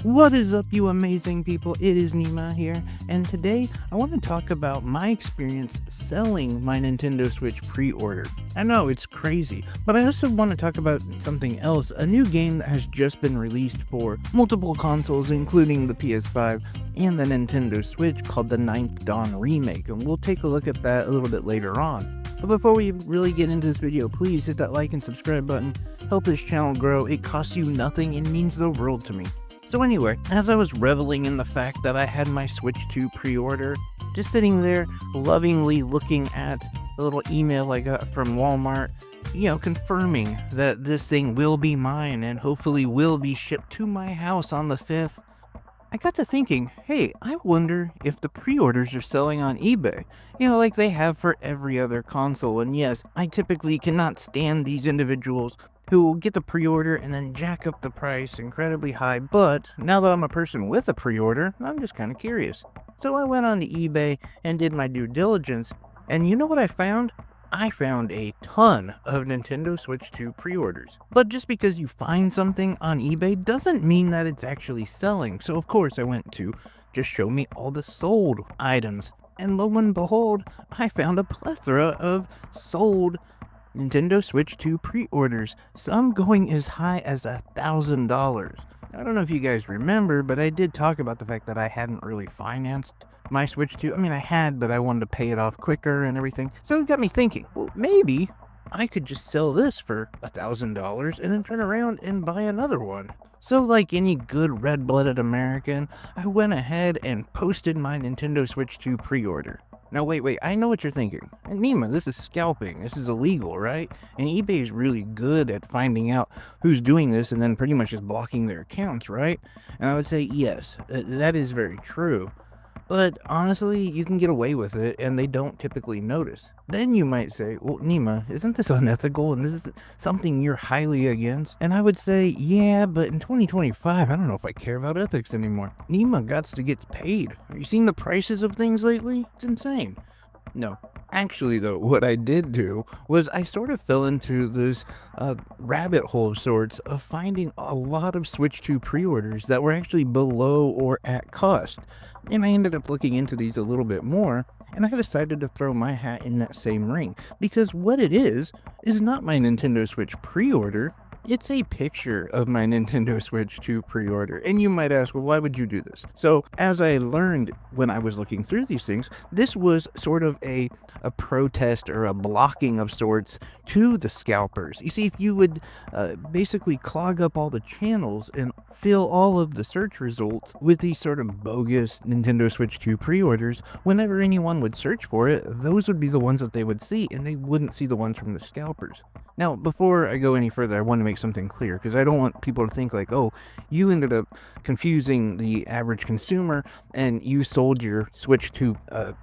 What is up, you amazing people? It is Nima here, and today I want to talk about my experience selling my Nintendo Switch pre-order. I know it's crazy, but I also want to talk about something else, a new game that has just been released for multiple consoles, including the PS5 and the Nintendo Switch, called the Ninth Dawn Remake, and we'll take a look at that a little bit later on. But before we really get into this video, please hit that like and subscribe button, help this channel grow. It costs you nothing and means the world to me. So anyway, as I was reveling in the fact that I had my Switch 2 pre-order, just sitting there lovingly looking at the little email I got from Walmart, confirming that this thing will be mine and hopefully will be shipped to my house on the 5th, I got to thinking, hey, I wonder if the pre-orders are selling on eBay, like they have for every other console. And yes, I typically cannot stand these individuals who will get the pre-order and then jack up the price incredibly high, but now that I'm a person with a pre-order, I'm just kind of curious. So I went on to eBay and did my due diligence, and you know what I found? I found a ton of Nintendo Switch 2 pre-orders. But just because you find something on eBay doesn't mean that it's actually selling. So of course I went to just show me all the sold items. And lo and behold, I found a plethora of sold Nintendo Switch 2 pre-orders, some going as high as $1,000. I don't know if you guys remember, but I did talk about the fact that I hadn't really financed my Switch 2. I mean, I had, but I wanted to pay it off quicker and everything. So it got me thinking, well, maybe I could just sell this for $1,000 and then turn around and buy another one. So like any good red-blooded American, I went ahead and posted my Nintendo Switch 2 pre-order. Now wait, I know what you're thinking. Nima, this is scalping. This is illegal, right? And eBay is really good at finding out who's doing this and then pretty much just blocking their accounts, right? And I would say yes, that is very true. But honestly, you can get away with it and they don't typically notice. Then you might say, well, Nima, isn't this unethical and this is something you're highly against? And I would say, yeah, but in 2025, I don't know if I care about ethics anymore. Nima gots to get paid. Have you seen the prices of things lately? It's insane. No. Actually, though, what I did do was I sort of fell into this rabbit hole of sorts of finding a lot of Switch 2 pre-orders that were actually below or at cost. And I ended up looking into these a little bit more, and I decided to throw my hat in that same ring. Because what it is not my Nintendo Switch pre-order. It's a picture of my Nintendo Switch 2 pre-order. And you might ask, well, why would you do this? So, as I learned when I was looking through these things, this was sort of a protest or a blocking of sorts to the scalpers. You see, if you would basically clog up all the channels and fill all of the search results with these sort of bogus Nintendo Switch 2 pre-orders, whenever anyone would search for it, those would be the ones that they would see, and they wouldn't see the ones from the scalpers. Now, before I go any further, I want to make something clear, because I don't want people to think like, oh, you ended up confusing the average consumer, and you sold your Switch 2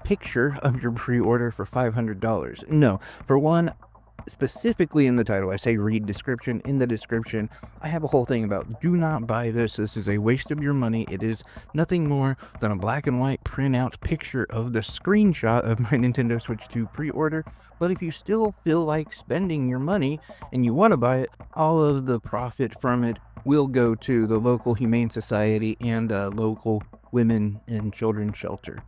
picture of your pre-order for $500. No, for one, specifically in the title, I say read description. In the description, I have a whole thing about do not buy this. This is a waste of your money. It is nothing more than a black and white printout picture of the screenshot of my Nintendo Switch 2 pre-order. But if you still feel like spending your money and you want to buy it, all of the profit from it will go to the local Humane Society and local women and children's shelter.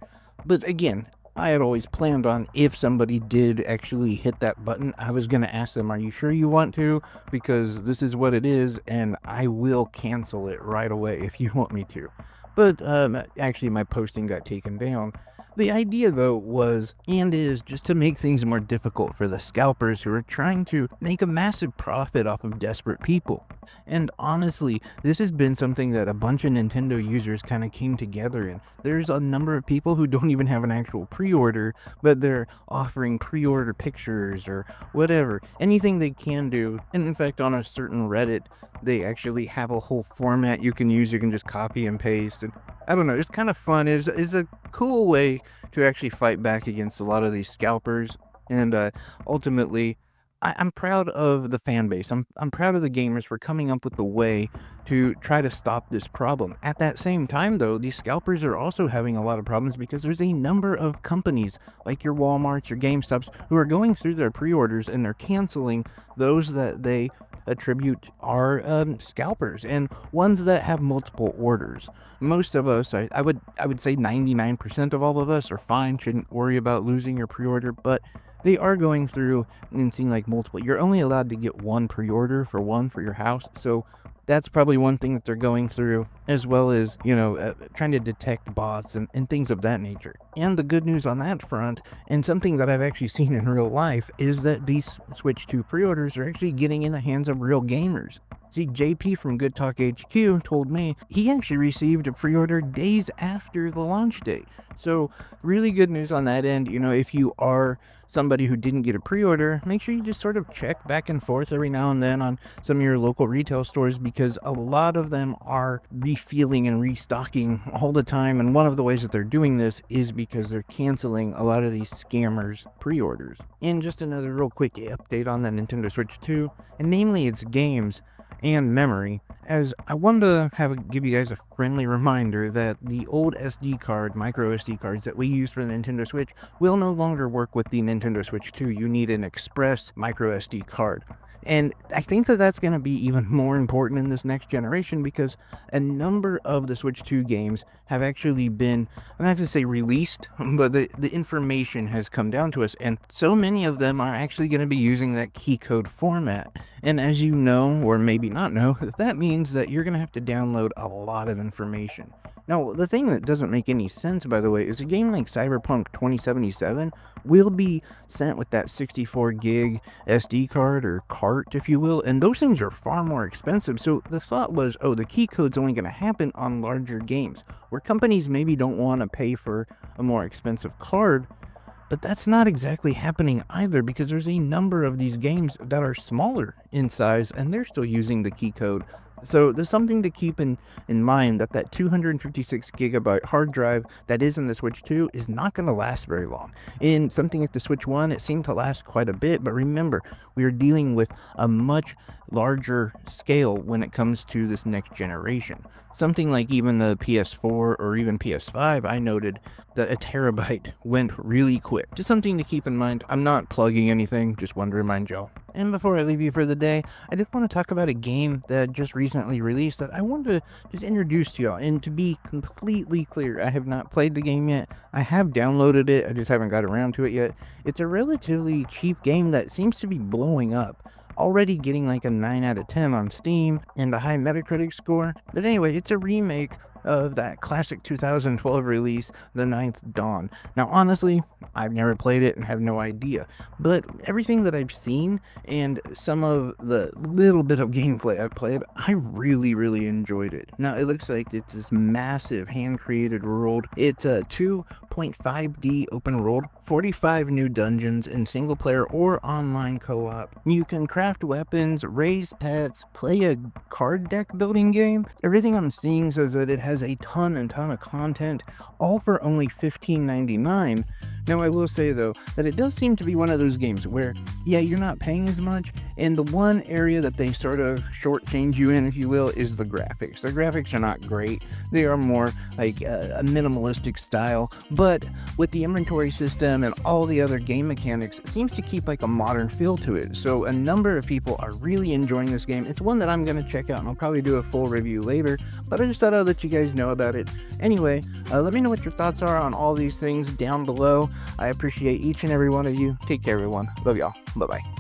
But again, I had always planned on, if somebody did actually hit that button, I was going to ask them, are you sure you want to? Because this is what it is, and I will cancel it right away if you want me to. But actually, my posting got taken down. The idea, though, was and is just to make things more difficult for the scalpers who are trying to make a massive profit off of desperate people. And honestly, this has been something that a bunch of Nintendo users kind of came together in. There's a number of people who don't even have an actual pre-order, but they're offering pre-order pictures or whatever, anything they can do. And in fact, on a certain Reddit, they actually have a whole format you can use. You can just copy and paste, and I don't know, it's kind of fun. It's a cool way to actually fight back against a lot of these scalpers. And ultimately, I'm proud of the fan base. I'm proud of the gamers for coming up with the way to try to stop this problem. At that same time, though, these scalpers are also having a lot of problems because there's a number of companies like your Walmarts, your GameStops, who are going through their pre-orders and they're canceling those that they attribute are scalpers and ones that have multiple orders. Most of us, I would say 99% of all of us are fine, shouldn't worry about losing your pre-order, but they are going through and seeing like multiple. You're only allowed to get one pre-order for one for your house, so that's probably one thing that they're going through, as well as, trying to detect bots and things of that nature. And the good news on that front, and something that I've actually seen in real life, is that these Switch 2 pre-orders are actually getting in the hands of real gamers. See, JP from Good Talk HQ told me he actually received a pre-order days after the launch date. So, really good news on that end. If you are somebody who didn't get a pre-order, make sure you just sort of check back and forth every now and then on some of your local retail stores, because a lot of them are refilling and restocking all the time. And one of the ways that they're doing this is because they're canceling a lot of these scammers' pre-orders. And just another real quick update on the Nintendo Switch 2, and namely its games and memory, as I wanted to give you guys a friendly reminder that the old SD card, micro SD cards that we use for the Nintendo Switch will no longer work with the Nintendo Switch 2. You need an express micro SD card. And I think that that's going to be even more important in this next generation, because a number of the Switch 2 games have actually been, I'm not have to say released, but the information has come down to us, and so many of them are actually going to be using that key code format. And as you know, or maybe not know, that means that you're going to have to download a lot of information. Now, the thing that doesn't make any sense, by the way, is a game like Cyberpunk 2077 will be sent with that 64 gig SD card, or cart, if you will, and those things are far more expensive. So the thought was, the key code's only going to happen on larger games, where companies maybe don't want to pay for a more expensive card. But that's not exactly happening either, because there's a number of these games that are smaller in size and they're still using the key code. So there's something to keep in mind, that 256 gigabyte hard drive that is in the Switch 2 is not going to last very long. In something like the Switch 1, it seemed to last quite a bit, but remember, we are dealing with a much larger scale when it comes to this next generation. Something like even the PS4 or even PS5, I noted that a terabyte went really quick. Just something to keep in mind. I'm not plugging anything, just wanted to remind y'all. And before I leave you for the day, I did want to talk about a game that just recently released that I wanted to just introduce to y'all. And to be completely clear, I have not played the game yet. I have downloaded it, I just haven't got around to it yet. It's a relatively cheap game that seems to be blowing up, already getting like a 9 out of 10 on Steam and a high Metacritic score. But anyway, it's a remake of that classic 2012 release, The Ninth Dawn. Now, honestly, I've never played it and have no idea, but everything that I've seen and some of the little bit of gameplay I've played, I really, really enjoyed it. Now, it looks like it's this massive hand-created world. It's a 2.5D open world, 45 new dungeons in single-player or online co-op. You can craft weapons, raise pets, play a card deck building game. Everything I'm seeing says that it has a ton of content, all for only $15.99. Now, I will say, though, that it does seem to be one of those games where, yeah, you're not paying as much, and the one area that they sort of shortchange you in, if you will, is the graphics. The graphics are not great. They are more like a minimalistic style, but with the inventory system and all the other game mechanics, it seems to keep like a modern feel to it. So a number of people are really enjoying this game. It's one that I'm going to check out, and I'll probably do a full review later, but I just thought I'd let you guys know about it. Anyway, let me know what your thoughts are on all these things down below. I appreciate each and every one of you. Take care, everyone. Love y'all. Bye-bye.